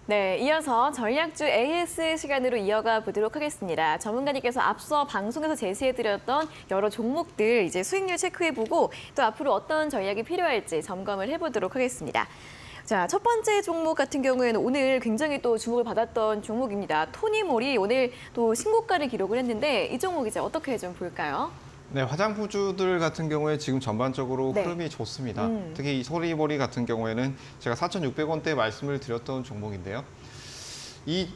네, 이어서 전략주 AS 시간으로 이어가 보도록 하겠습니다. 전문가님께서 앞서 방송에서 제시해드렸던 여러 종목들 이제 수익률 체크해보고 또 앞으로 어떤 전략이 필요할지 점검을 해보도록 하겠습니다. 자, 첫 번째 종목 같은 경우에는 오늘 굉장히 또 주목을 받았던 종목입니다. 토니모리 오늘 또 신고가를 기록을 했는데 이 종목 이제 어떻게 좀 볼까요? 네, 화장품주들 같은 경우에 지금 전반적으로 네. 흐름이 좋습니다. 특히 이 토니모리 같은 경우에는 제가 4,600원대 말씀을 드렸던 종목인데요. 이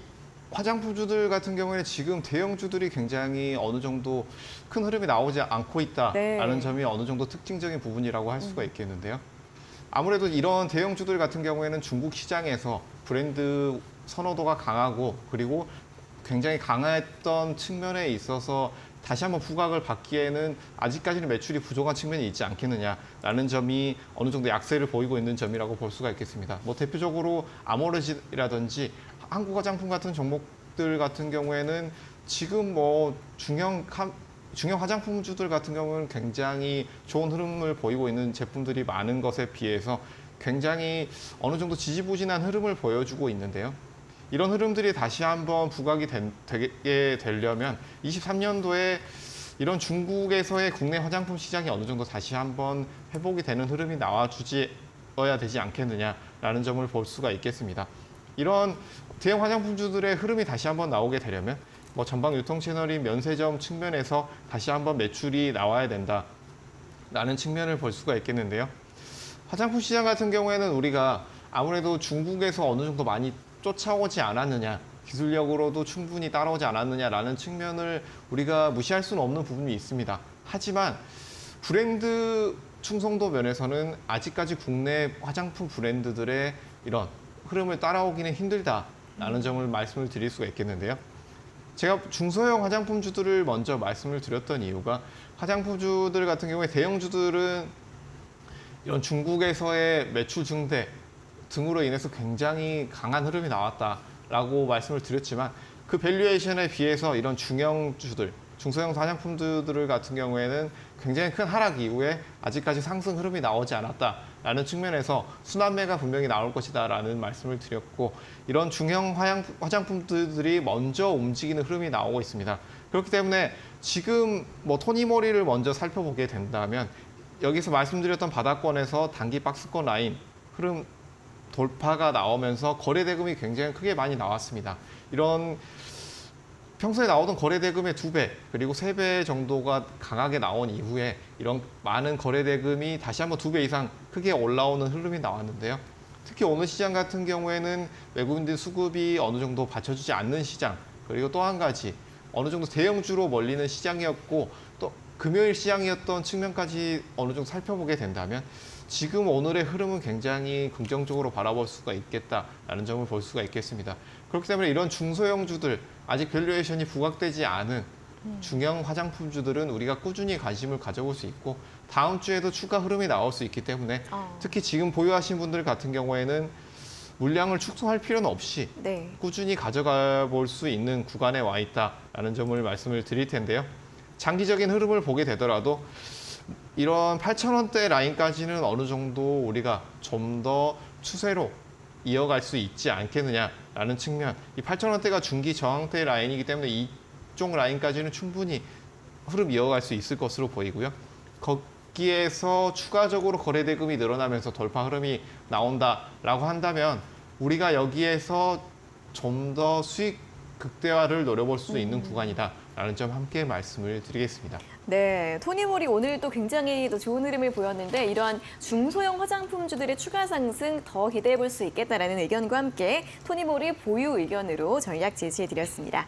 화장품주들 같은 경우에는 지금 대형주들이 굉장히 어느 정도 큰 흐름이 나오지 않고 있다라는 점이 어느 정도 특징적인 부분이라고 할 수가 있겠는데요. 아무래도 이런 대형주들 같은 경우에는 중국 시장에서 브랜드 선호도가 강하고 그리고 굉장히 강했던 측면에 있어서 다시 한번 부각을 받기에는 아직까지는 매출이 부족한 측면이 있지 않겠느냐라는 점이 어느 정도 약세를 보이고 있는 점이라고 볼 수가 있겠습니다. 뭐 대표적으로 아모레지라든지 한국 화장품 같은 종목들 같은 경우에는 지금 뭐 중형 화장품주들 같은 경우는 굉장히 좋은 흐름을 보이고 있는 제품들이 많은 것에 비해서 굉장히 어느 정도 지지부진한 흐름을 보여주고 있는데요. 이런 흐름들이 다시 한번 부각이 되게 되려면 23년도에 이런 중국에서의 국내 화장품 시장이 어느 정도 다시 한번 회복이 되는 흐름이 나와주어야 되지 않겠느냐라는 점을 볼 수가 있겠습니다. 이런 대형 화장품주들의 흐름이 다시 한번 나오게 되려면 뭐 전방 유통 채널인 면세점 측면에서 다시 한번 매출이 나와야 된다라는 측면을 볼 수가 있겠는데요. 화장품 시장 같은 경우에는 우리가 아무래도 중국에서 어느 정도 많이 쫓아오지 않았느냐, 기술력으로도 충분히 따라오지 않았느냐라는 측면을 우리가 무시할 수는 없는 부분이 있습니다. 하지만 브랜드 충성도 면에서는 아직까지 국내 화장품 브랜드들의 이런 흐름을 따라오기는 힘들다라는 점을 말씀을 드릴 수가 있겠는데요. 제가 중소형 화장품주들을 먼저 말씀을 드렸던 이유가 화장품주들 같은 경우에 대형주들은 이런 중국에서의 매출 증대 등으로 인해서 굉장히 강한 흐름이 나왔다라고 말씀을 드렸지만 그 밸류에이션에 비해서 이런 중형주들, 중소형 화장품주들 같은 경우에는 굉장히 큰 하락 이후에 아직까지 상승 흐름이 나오지 않았다라는 측면에서 순환매가 분명히 나올 것이다라는 말씀을 드렸고 이런 중형 화장품들이 먼저 움직이는 흐름이 나오고 있습니다. 그렇기 때문에 지금 뭐 토니모리를 먼저 살펴보게 된다면 여기서 말씀드렸던 바닥권에서 단기 박스권 라인 흐름 돌파가 나오면서 거래대금이 굉장히 크게 많이 나왔습니다. 이런 평소에 나오던 거래대금의 2배 그리고 3배 정도가 강하게 나온 이후에 이런 많은 거래대금이 다시 한번 2배 이상 크게 올라오는 흐름이 나왔는데요. 특히 오늘 시장 같은 경우에는 외국인들 수급이 어느 정도 받쳐주지 않는 시장 그리고 또 한 가지 어느 정도 대형주로 몰리는 시장이었고 또 금요일 시장이었던 측면까지 어느 정도 살펴보게 된다면 지금 오늘의 흐름은 굉장히 긍정적으로 바라볼 수가 있겠다라는 점을 볼 수가 있겠습니다. 그렇기 때문에 이런 중소형주들, 아직 밸류에이션이 부각되지 않은 중형 화장품주들은 우리가 꾸준히 관심을 가져볼 수 있고 다음 주에도 추가 흐름이 나올 수 있기 때문에 특히 지금 보유하신 분들 같은 경우에는 물량을 축소할 필요는 없이 꾸준히 가져가 볼 수 있는 구간에 와 있다라는 점을 말씀을 드릴 텐데요. 장기적인 흐름을 보게 되더라도 이런 8,000원대 라인까지는 어느 정도 우리가 좀 더 추세로 이어갈 수 있지 않겠느냐라는 측면 이 8,000원대가 중기 저항대 라인이기 때문에 이쪽 라인까지는 충분히 흐름 이어갈 수 있을 것으로 보이고요. 거기에서 추가적으로 거래대금이 늘어나면서 돌파 흐름이 나온다라고 한다면 우리가 여기에서 좀 더 수익 극대화를 노려볼 수 있는 구간이다라는 점 함께 말씀을 드리겠습니다. 네, 토니모리 오늘 또 굉장히 또 좋은 흐름을 보였는데 이러한 중소형 화장품주들의 추가 상승 더 기대해 볼 수 있겠다라는 의견과 함께 토니모리 보유 의견으로 전략 제시해 드렸습니다.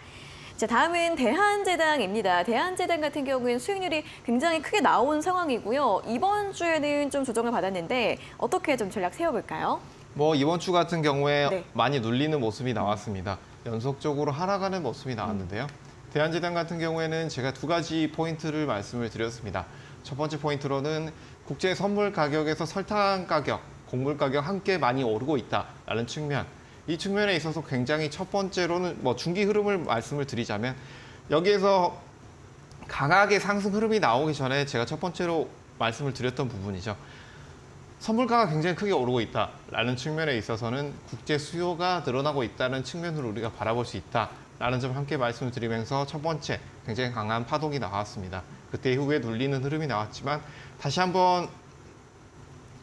자, 다음은 대한제당입니다. 대한제당 같은 경우에는 수익률이 굉장히 크게 나온 상황이고요. 이번 주에는 좀 조정을 받았는데 어떻게 좀 전략 세워볼까요? 뭐 이번 주 같은 경우에 많이 눌리는 모습이 나왔습니다. 연속적으로 하락하는 모습이 나왔는데요. 대한제당 같은 경우에는 제가 2가지 포인트를 말씀을 드렸습니다. 첫 번째 포인트로는 국제 선물 가격에서 설탕 가격, 곡물 가격 함께 많이 오르고 있다라는 측면. 이 측면에 있어서 굉장히 첫 번째로는 뭐 중기 흐름을 말씀을 드리자면 여기에서 강하게 상승 흐름이 나오기 전에 제가 첫 번째로 말씀을 드렸던 부분이죠. 선물가가 굉장히 크게 오르고 있다라는 측면에 있어서는 국제 수요가 늘어나고 있다는 측면으로 우리가 바라볼 수 있다라는 점 함께 말씀을 드리면서 첫 번째 굉장히 강한 파동이 나왔습니다. 그때 이후에 눌리는 흐름이 나왔지만 다시 한번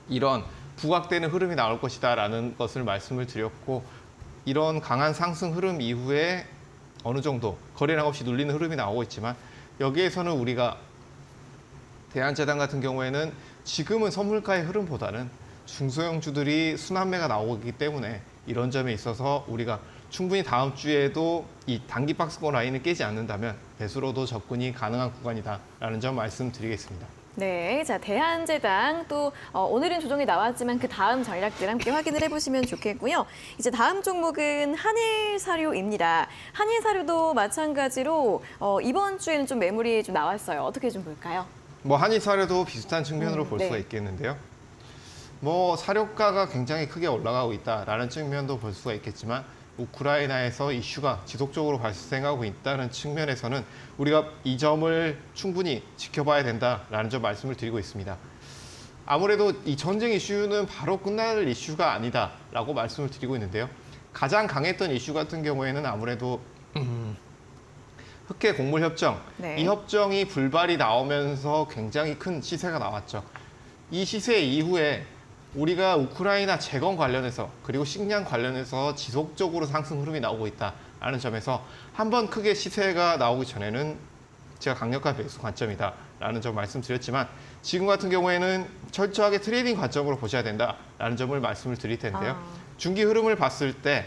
이런 부각되는 흐름이 나올 것이다라는 것을 말씀을 드렸고 이런 강한 상승 흐름 이후에 어느 정도 거래량 없이 눌리는 흐름이 나오고 있지만 여기에서는 우리가 대한제당 같은 경우에는 지금은 선물가의 흐름보다는 중소형주들이 순환매가 나오기 때문에 이런 점에 있어서 우리가 충분히 다음 주에도 이 단기 박스권 라인을 깨지 않는다면 매수로도 접근이 가능한 구간이다라는 점 말씀드리겠습니다. 네, 자 대한제당 또 오늘은 조정이 나왔지만 그 다음 전략들 함께 확인을 해보시면 좋겠고요. 이제 다음 종목은 한일사료입니다. 한일사료도 마찬가지로 이번 주에는 좀 매물이 좀 나왔어요. 어떻게 좀 볼까요? 뭐 한일사료도 비슷한 측면으로 볼 네. 수가 있겠는데요. 뭐 사료가가 굉장히 크게 올라가고 있다라는 측면도 볼 수가 있겠지만 우크라이나에서 이슈가 지속적으로 발생하고 있다는 측면에서는 우리가 이 점을 충분히 지켜봐야 된다라는 점 말씀을 드리고 있습니다. 아무래도 이 전쟁 이슈는 바로 끝날 이슈가 아니다라고 말씀을 드리고 있는데요. 가장 강했던 이슈 같은 경우에는 아무래도 흑해 곡물 협정, 네. 이 협정이 불발이 나오면서 굉장히 큰 시세가 나왔죠. 이 시세 이후에 우리가 우크라이나 재건 관련해서 그리고 식량 관련해서 지속적으로 상승 흐름이 나오고 있다라는 점에서 한번 크게 시세가 나오기 전에는 제가 강력한 매수 관점이다라는 점 말씀드렸지만 지금 같은 경우에는 철저하게 트레이딩 관점으로 보셔야 된다라는 점을 말씀을 드릴 텐데요. 중기 흐름을 봤을 때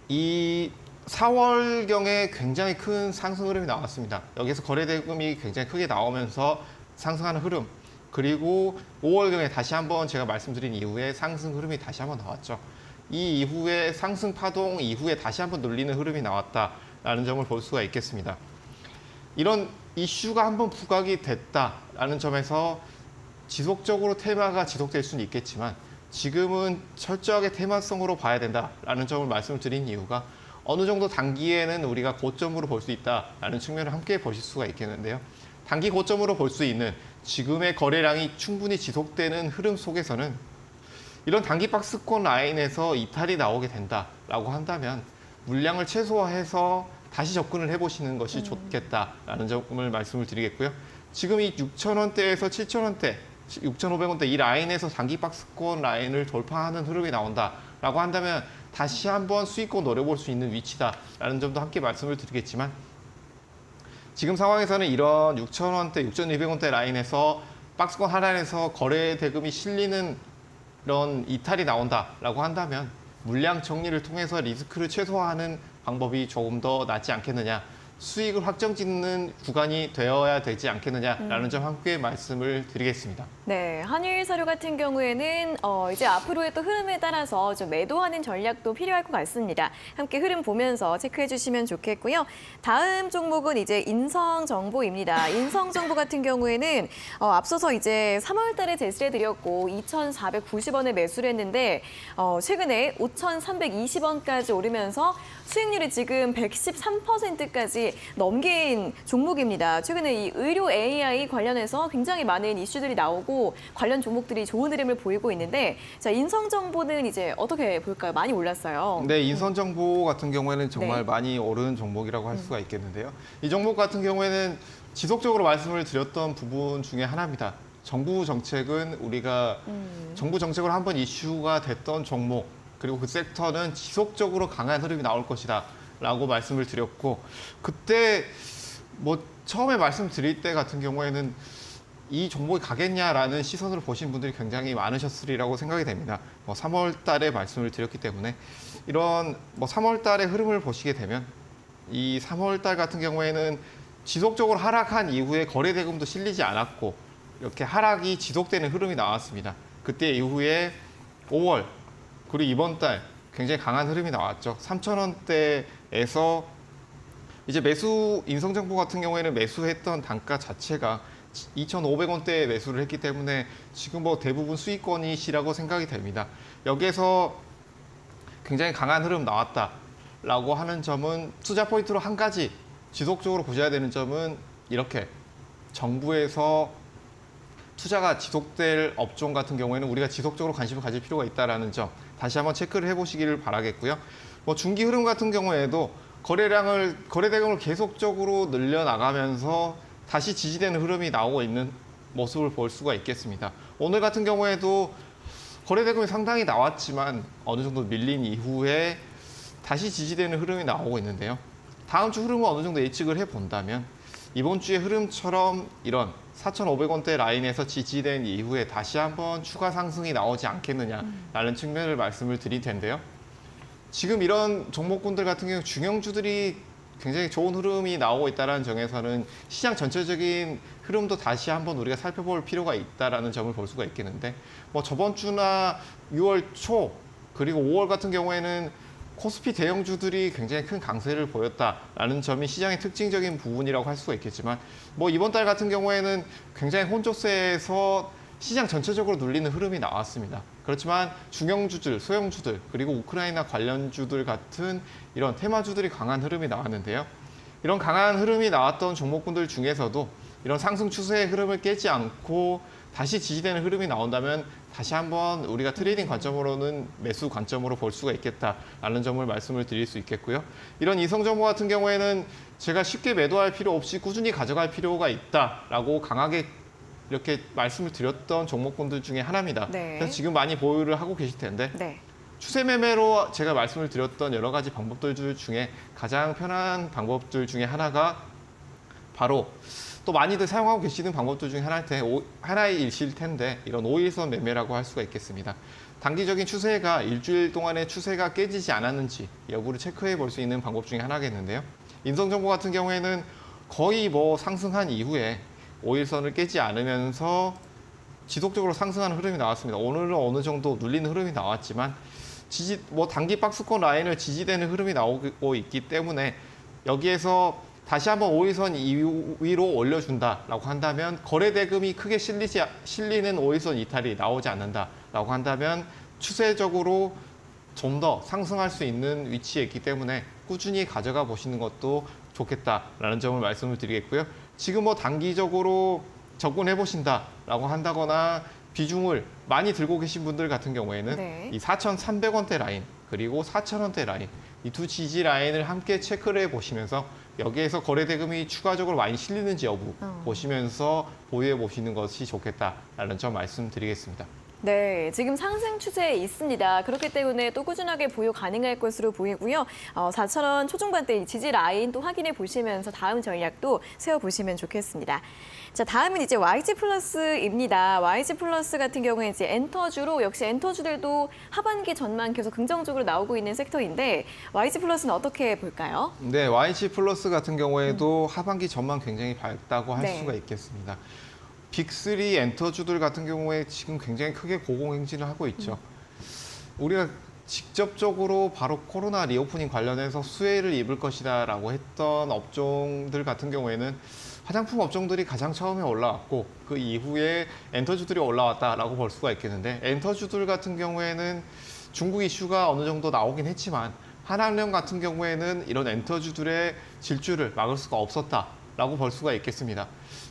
이 4월경에 굉장히 큰 상승 흐름이 나왔습니다. 여기서 거래 대금이 굉장히 크게 나오면서 상승하는 흐름 그리고 5월경에 다시 한번 제가 말씀드린 이후에 상승 흐름이 다시 한번 나왔죠. 이 이후에 상승 파동 이후에 다시 한번 눌리는 흐름이 나왔다라는 점을 볼 수가 있겠습니다. 이런 이슈가 한번 부각이 됐다라는 점에서 지속적으로 테마가 지속될 수는 있겠지만 지금은 철저하게 테마성으로 봐야 된다라는 점을 말씀을 드린 이유가 어느 정도 단기에는 우리가 고점으로 볼 수 있다라는 측면을 함께 보실 수가 있겠는데요. 단기 고점으로 볼 수 있는 지금의 거래량이 충분히 지속되는 흐름 속에서는 이런 단기 박스권 라인에서 이탈이 나오게 된다라고 한다면 물량을 최소화해서 다시 접근을 해보시는 것이 좋겠다라는 점을 말씀을 드리겠고요. 지금 이 6,000원대에서 7,000원대, 6,500원대 이 라인에서 단기 박스권 라인을 돌파하는 흐름이 나온다라고 한다면 다시 한번 수익권 노려볼 수 있는 위치다라는 점도 함께 말씀을 드리겠지만 지금 상황에서는 이런 6,000원대, 6,200원대 라인에서 박스권 하단에서 거래 대금이 실리는 이런 이탈이 나온다라고 한다면 물량 정리를 통해서 리스크를 최소화하는 방법이 조금 더 낫지 않겠느냐. 수익을 확정짓는 구간이 되어야 되지 않겠느냐라는 점 함께 말씀을 드리겠습니다. 네, 한일사료 같은 경우에는 이제 앞으로의 또 흐름에 따라서 좀 매도하는 전략도 필요할 것 같습니다. 함께 흐름 보면서 체크해 주시면 좋겠고요. 다음 종목은 이제 인성정보입니다. 인성정보 같은 경우에는 앞서서 이제 3월 달에 제시해 드렸고 2,490원에 매수를 했는데 최근에 5,320원까지 오르면서 수익률이 지금 113%까지 넘긴 종목입니다. 최근에 이 의료 AI 관련해서 굉장히 많은 이슈들이 나오고 관련 종목들이 좋은 흐름을 보이고 있는데 자, 인성정보는 이제 어떻게 볼까요? 많이 올랐어요. 네, 인성정보 같은 경우에는 정말 네. 많이 오른 종목이라고 할 수가 있겠는데요. 이 종목 같은 경우에는 지속적으로 말씀을 드렸던 부분 중에 하나입니다. 정부 정책은 우리가 정부 정책으로 한번 이슈가 됐던 종목 그리고 그 섹터는 지속적으로 강한 흐름이 나올 것이다 라고 말씀을 드렸고 그때 뭐 처음에 말씀드릴 때 같은 경우에는 이 종목이 가겠냐라는 시선으로 보신 분들이 굉장히 많으셨으리라고 생각이 됩니다. 3월 달에 말씀을 드렸기 때문에 이런 3월 달의 흐름을 보시게 되면 이 3월 달 같은 경우에는 지속적으로 하락한 이후에 거래 대금도 실리지 않았고 이렇게 하락이 지속되는 흐름이 나왔습니다. 그때 이후에 5월 그리고 이번 달 굉장히 강한 흐름이 나왔죠. 3,000원대에서 이제 매수 인성정보 같은 경우에는 매수했던 단가 자체가 2,500원대에 매수를 했기 때문에 지금 뭐 대부분 수익권이시라고 생각이 됩니다. 여기에서 굉장히 강한 흐름 나왔다라고 하는 점은 투자 포인트로 한 가지 지속적으로 보셔야 되는 점은 이렇게 정부에서 투자가 지속될 업종 같은 경우에는 우리가 지속적으로 관심을 가질 필요가 있다는 점 다시 한번 체크를 해보시기를 바라겠고요. 뭐 중기 흐름 같은 경우에도 거래 대금을 계속적으로 늘려나가면서 다시 지지되는 흐름이 나오고 있는 모습을 볼 수가 있겠습니다. 오늘 같은 경우에도 거래 대금이 상당히 나왔지만 어느 정도 밀린 이후에 다시 지지되는 흐름이 나오고 있는데요. 다음 주 흐름을 어느 정도 예측을 해본다면 이번 주의 흐름처럼 이런 4,500원대 라인에서 지지된 이후에 다시 한번 추가 상승이 나오지 않겠느냐라는 측면을 말씀을 드릴 텐데요. 지금 이런 종목군들 같은 경우 중형주들이 굉장히 좋은 흐름이 나오고 있다는 점에서는 시장 전체적인 흐름도 다시 한번 우리가 살펴볼 필요가 있다는 점을 볼 수가 있겠는데 뭐 저번 주나 6월 초 그리고 5월 같은 경우에는 코스피 대형주들이 굉장히 큰 강세를 보였다라는 점이 시장의 특징적인 부분이라고 할 수가 있겠지만 뭐 이번 달 같은 경우에는 굉장히 혼조세에서 시장 전체적으로 눌리는 흐름이 나왔습니다. 그렇지만 중형주들, 소형주들, 그리고 우크라이나 관련주들 같은 이런 테마주들이 강한 흐름이 나왔는데요. 이런 강한 흐름이 나왔던 종목군들 중에서도 이런 상승 추세의 흐름을 깨지 않고 다시 지지되는 흐름이 나온다면 다시 한번 우리가 트레이딩 관점으로는 매수 관점으로 볼 수가 있겠다라는 점을 말씀을 드릴 수 있겠고요. 이런 이성정보 같은 경우에는 제가 쉽게 매도할 필요 없이 꾸준히 가져갈 필요가 있다라고 강하게 이렇게 말씀을 드렸던 종목군들 중에 하나입니다. 네. 그래서 지금 많이 보유를 하고 계실 텐데 네. 추세 매매로 제가 말씀을 드렸던 여러 가지 방법들 중에 가장 편한 방법들 중에 하나가 바로 또 많이들 사용하고 계시는 방법들 중에 하나의 일실 텐데 이런 5일선 매매라고 할 수가 있겠습니다. 단기적인 추세가 일주일 동안의 추세가 깨지지 않았는지 여부를 체크해 볼 수 있는 방법 중에 하나겠는데요. 인성정보 같은 경우에는 거의 뭐 상승한 이후에 5일선을 깨지 않으면서 지속적으로 상승하는 흐름이 나왔습니다. 오늘은 어느 정도 눌리는 흐름이 나왔지만 단기 박스권 라인을 지지되는 흐름이 나오고 있기 때문에 여기에서 다시 한번 5일선 위로 올려준다라고 한다면 거래 대금이 크게 실리는 5일선 이탈이 나오지 않는다라고 한다면 추세적으로 좀 더 상승할 수 있는 위치에 있기 때문에 꾸준히 가져가 보시는 것도 좋겠다라는 점을 말씀을 드리겠고요. 지금 뭐 단기적으로 접근해 보신다라고 한다거나 비중을 많이 들고 계신 분들 같은 경우에는 네. 이 4,300원대 라인 그리고 4,000원대 라인 이 두 지지 라인을 함께 체크를 해 보시면서 여기에서 거래 대금이 추가적으로 많이 실리는지 여부 보시면서 보유해 보시는 것이 좋겠다라는 점 말씀드리겠습니다. 네, 지금 상승 추세에 있습니다. 그렇기 때문에 또 꾸준하게 보유 가능할 것으로 보이고요. 4,000원 초중반대 지지 라인 또 확인해 보시면서 다음 전략도 세워보시면 좋겠습니다. 자, 다음은 이제 YG 플러스입니다. YG 플러스 같은 경우에 이제 엔터주로 역시 엔터주들도 하반기 전망 계속 긍정적으로 나오고 있는 섹터인데 YG 플러스는 어떻게 볼까요? 네, YG 플러스 같은 경우에도 하반기 전망 굉장히 밝다고 할 네. 수가 있겠습니다. 빅3 엔터주들 같은 경우에 지금 굉장히 크게 고공행진을 하고 있죠. 우리가 직접적으로 바로 코로나 리오프닝 관련해서 수혜를 입을 것이다라고 했던 업종들 같은 경우에는 화장품 업종들이 가장 처음에 올라왔고 그 이후에 엔터주들이 올라왔다라고 볼 수가 있겠는데 엔터주들 같은 경우에는 중국 이슈가 어느 정도 나오긴 했지만 한학령 같은 경우에는 이런 엔터주들의 질주를 막을 수가 없었다라고 볼 수가 있겠습니다.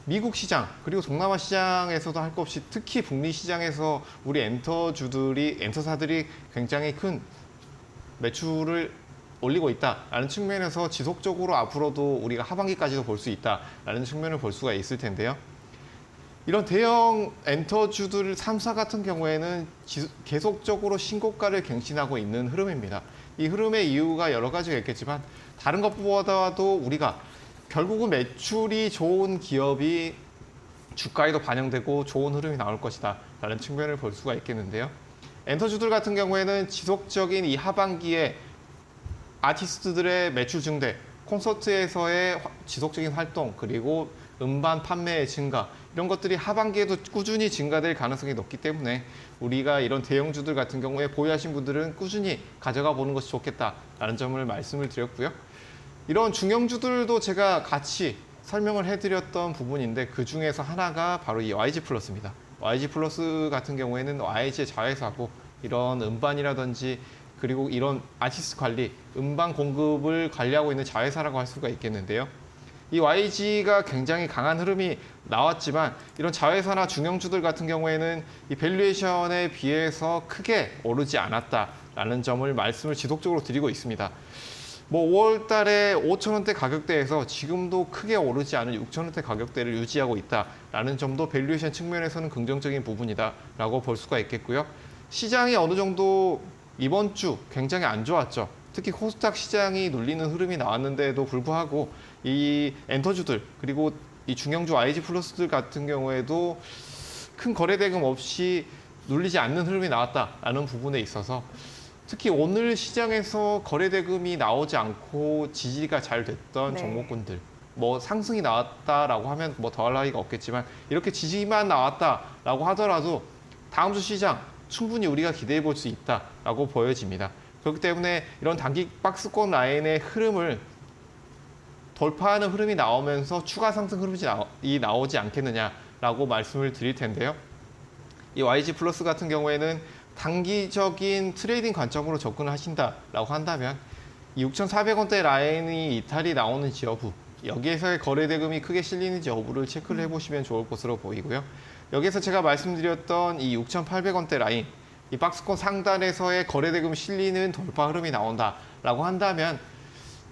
미국 시장 그리고 동남아 시장에서도 할 것 없이 특히 북미 시장에서 우리 엔터사들이 굉장히 큰 매출을 올리고 있다라는 측면에서 지속적으로 앞으로도 우리가 하반기까지도 볼 수 있다라는 측면을 볼 수가 있을 텐데요. 이런 대형 엔터주들 3사 같은 경우에는 계속적으로 신고가를 갱신하고 있는 흐름입니다. 이 흐름의 이유가 여러 가지가 있겠지만 다른 것보다도 우리가 결국은 매출이 좋은 기업이 주가에도 반영되고 좋은 흐름이 나올 것이다 라는 측면을 볼 수가 있겠는데요. 엔터주들 같은 경우에는 지속적인 이 하반기에 아티스트들의 매출 증대, 콘서트에서의 지속적인 활동, 그리고 음반 판매의 증가 이런 것들이 하반기에도 꾸준히 증가될 가능성이 높기 때문에 우리가 이런 대형주들 같은 경우에 보유하신 분들은 꾸준히 가져가 보는 것이 좋겠다라는 점을 말씀을 드렸고요. 이런 중형주들도 제가 같이 설명을 해드렸던 부분인데 그 중에서 하나가 바로 이 YG 플러스입니다. YG 플러스 같은 경우에는 YG의 자회사고 이런 음반이라든지 그리고 이런 아티스트 관리, 음반 공급을 관리하고 있는 자회사라고 할 수가 있겠는데요. 이 YG가 굉장히 강한 흐름이 나왔지만 이런 자회사나 중형주들 같은 경우에는 이 밸류에이션에 비해서 크게 오르지 않았다라는 점을 말씀을 지속적으로 드리고 있습니다. 뭐 5월 달에 5,000원대 가격대에서 지금도 크게 오르지 않은 6,000원대 가격대를 유지하고 있다라는 점도 밸류에이션 측면에서는 긍정적인 부분이다라고 볼 수가 있겠고요. 시장이 어느 정도 이번 주 굉장히 안 좋았죠. 특히 코스닥 시장이 눌리는 흐름이 나왔는데도 불구하고 이 엔터주들 그리고 이 중형주 YG 플러스들 같은 경우에도 큰 거래 대금 없이 눌리지 않는 흐름이 나왔다라는 부분에 있어서 특히 오늘 시장에서 거래 대금이 나오지 않고 지지가 잘 됐던 네. 종목군들 뭐 상승이 나왔다라고 하면 뭐 더할 나위가 없겠지만 이렇게 지지만 나왔다라고 하더라도 다음 주 시장 충분히 우리가 기대해 볼 수 있다라고 보여집니다. 그렇기 때문에 이런 단기 박스권 라인의 흐름을 돌파하는 흐름이 나오면서 추가 상승 흐름이 나오지 않겠느냐라고 말씀을 드릴 텐데요. 이 YG 플러스 같은 경우에는 단기적인 트레이딩 관점으로 접근하신다라고 한다면 이 6,400원대 라인이 이탈이 나오는지 여부, 여기에서의 거래 대금이 크게 실리는지 여부를 체크를 해보시면 좋을 것으로 보이고요. 여기에서 제가 말씀드렸던 이 6,800원대 라인, 이 박스권 상단에서의 거래 대금 실리는 돌파 흐름이 나온다라고 한다면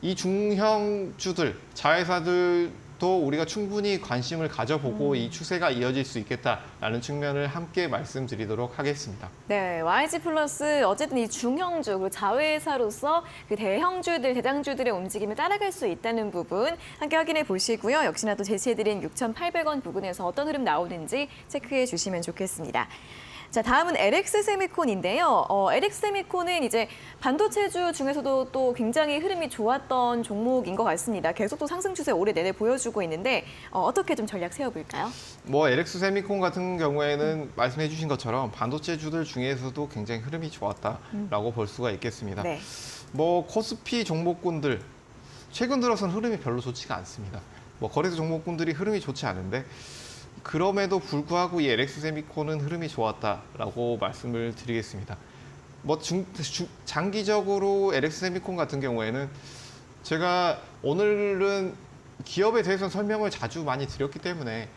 이 중형주들, 자회사들도 우리가 충분히 관심을 가져보고 이 추세가 이어질 수 있겠다라는 측면을 함께 말씀드리도록 하겠습니다. 네, YG 플러스 어쨌든 이 중형주 그리고 자회사로서 그 대형주들, 대장주들의 움직임을 따라갈 수 있다는 부분 함께 확인해 보시고요. 역시나 또 제시해드린 6,800원 부근에서 어떤 흐름 나오는지 체크해 주시면 좋겠습니다. 자, 다음은 LX세미콘인데요. LX세미콘은 이제 반도체주 중에서도 또 굉장히 흐름이 좋았던 종목인 것 같습니다. 계속 또 상승 추세 올해 내내 보여주고 있는데 어떻게 좀 전략 세워볼까요? 뭐 LX세미콘 같은 경우에는 말씀해 주신 것처럼 반도체주들 중에서도 굉장히 흐름이 좋았다라고 볼 수가 있겠습니다. 네. 뭐 코스피 종목군들 최근 들어서는 흐름이 별로 좋지가 않습니다. 뭐 거래소 종목군들이 흐름이 좋지 않은데 그럼에도 불구하고 이 LX세미콘은 흐름이 좋았다라고 말씀을 드리겠습니다. 뭐 장기적으로 LX세미콘 같은 경우에는 제가 오늘은 기업에 대해서 설명을 자주 많이 드렸기 때문에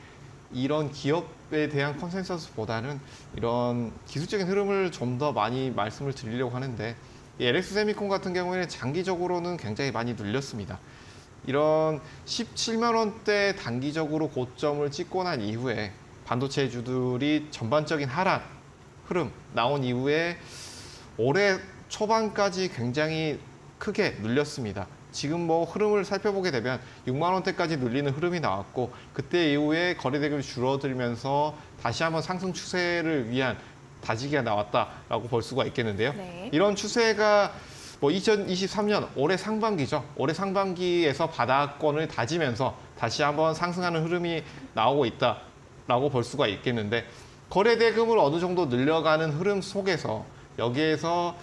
이런 기업에 대한 컨센서스보다는 이런 기술적인 흐름을 좀 더 많이 말씀을 드리려고 하는데 이 LX세미콘 같은 경우에는 장기적으로는 굉장히 많이 눌렸습니다. 이런 17만 원대 단기적으로 고점을 찍고 난 이후에 반도체주들이 전반적인 하락 흐름 나온 이후에 올해 초반까지 굉장히 크게 눌렸습니다. 지금 뭐 흐름을 살펴보게 되면 6만 원대까지 눌리는 흐름이 나왔고 그때 이후에 거래 대금이 줄어들면서 다시 한번 상승 추세를 위한 다지기가 나왔다라고 볼 수가 있겠는데요. 네. 이런 추세가 뭐 2023년 올해 상반기죠. 올해 상반기에서 바닥권을 다지면서 다시 한번 상승하는 흐름이 나오고 있다라고 볼 수가 있겠는데 거래 대금을 어느 정도 늘려가는 흐름 속에서 여기에서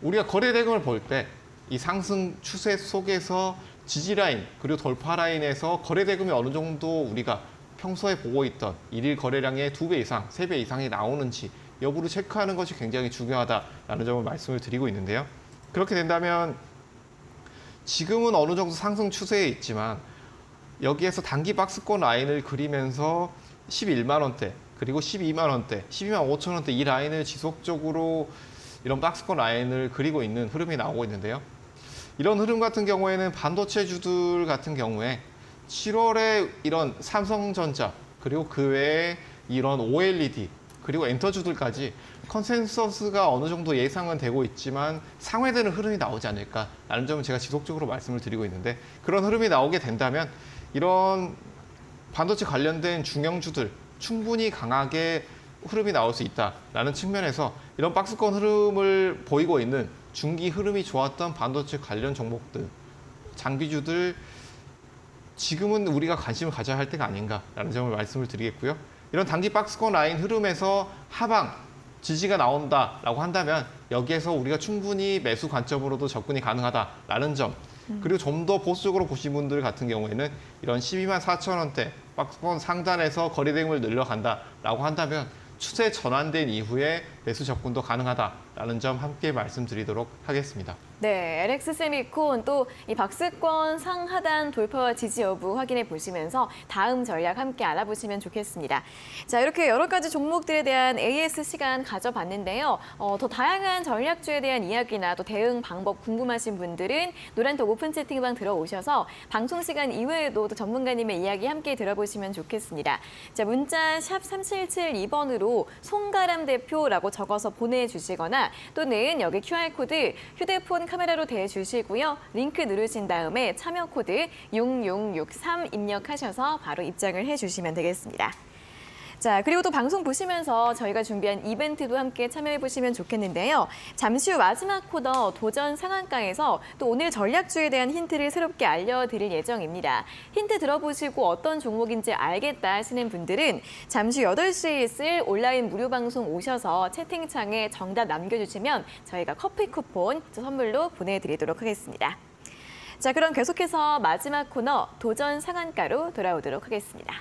우리가 거래 대금을 볼 때 이 상승 추세 속에서 지지 라인 그리고 돌파 라인에서 거래 대금이 어느 정도 우리가 평소에 보고 있던 일일 거래량의 2배 이상, 3배 이상이 나오는지 여부를 체크하는 것이 굉장히 중요하다라는 점을 말씀을 드리고 있는데요. 그렇게 된다면 지금은 어느 정도 상승 추세에 있지만 여기에서 단기 박스권 라인을 그리면서 11만 원대 그리고 12만 원대, 12만 5천 원대 이 라인을 지속적으로 이런 박스권 라인을 그리고 있는 흐름이 나오고 있는데요. 이런 흐름 같은 경우에는 반도체주들 같은 경우에 7월에 이런 삼성전자 그리고 그 외에 이런 OLED 그리고 엔터주들까지 컨센서스가 어느 정도 예상은 되고 있지만 상회되는 흐름이 나오지 않을까라는 점은 제가 지속적으로 말씀을 드리고 있는데 그런 흐름이 나오게 된다면 이런 반도체 관련된 중형주들 충분히 강하게 흐름이 나올 수 있다라는 측면에서 이런 박스권 흐름을 보이고 있는 중기 흐름이 좋았던 반도체 관련 종목들, 장비주들 지금은 우리가 관심을 가져야 할 때가 아닌가라는 점을 말씀을 드리겠고요. 이런 단기 박스권 라인 흐름에서 하방 지지가 나온다라고 한다면 여기에서 우리가 충분히 매수 관점으로도 접근이 가능하다라는 점 그리고 좀 더 보수적으로 보신 분들 같은 경우에는 이런 12만 4천 원대 박스권 상단에서 거래 대금을 늘려간다라고 한다면 추세 전환된 이후에 매수 접근도 가능하다라는 점 함께 말씀드리도록 하겠습니다. 네, LX 세미콘 또 이 박스권 상하단 돌파와 지지 여부 확인해 보시면서 다음 전략 함께 알아보시면 좋겠습니다. 자, 이렇게 여러 가지 종목들에 대한 AS 시간 가져봤는데요. 더 다양한 전략주에 대한 이야기나 또 대응 방법 궁금하신 분들은 노란톡 오픈 채팅방 들어오셔서 방송 시간 이외에도 또 전문가님의 이야기 함께 들어보시면 좋겠습니다. 자, 문자 샵 3772번으로 송가람 대표라고 적어서 보내주시거나 또는 여기 QR코드 휴대폰 카메라로 대주시고요. 링크 누르신 다음에 참여 코드 6663 입력하셔서 바로 입장을 해주시면 되겠습니다. 자, 그리고 또 방송 보시면서 저희가 준비한 이벤트도 함께 참여해 보시면 좋겠는데요. 잠시 후 마지막 코너 도전 상한가에서 또 오늘 전략주에 대한 힌트를 새롭게 알려드릴 예정입니다. 힌트 들어보시고 어떤 종목인지 알겠다 하시는 분들은 잠시 후 8시에 있을 온라인 무료 방송 오셔서 채팅창에 정답 남겨주시면 저희가 커피 쿠폰 선물로 보내드리도록 하겠습니다. 자, 그럼 계속해서 마지막 코너 도전 상한가로 돌아오도록 하겠습니다.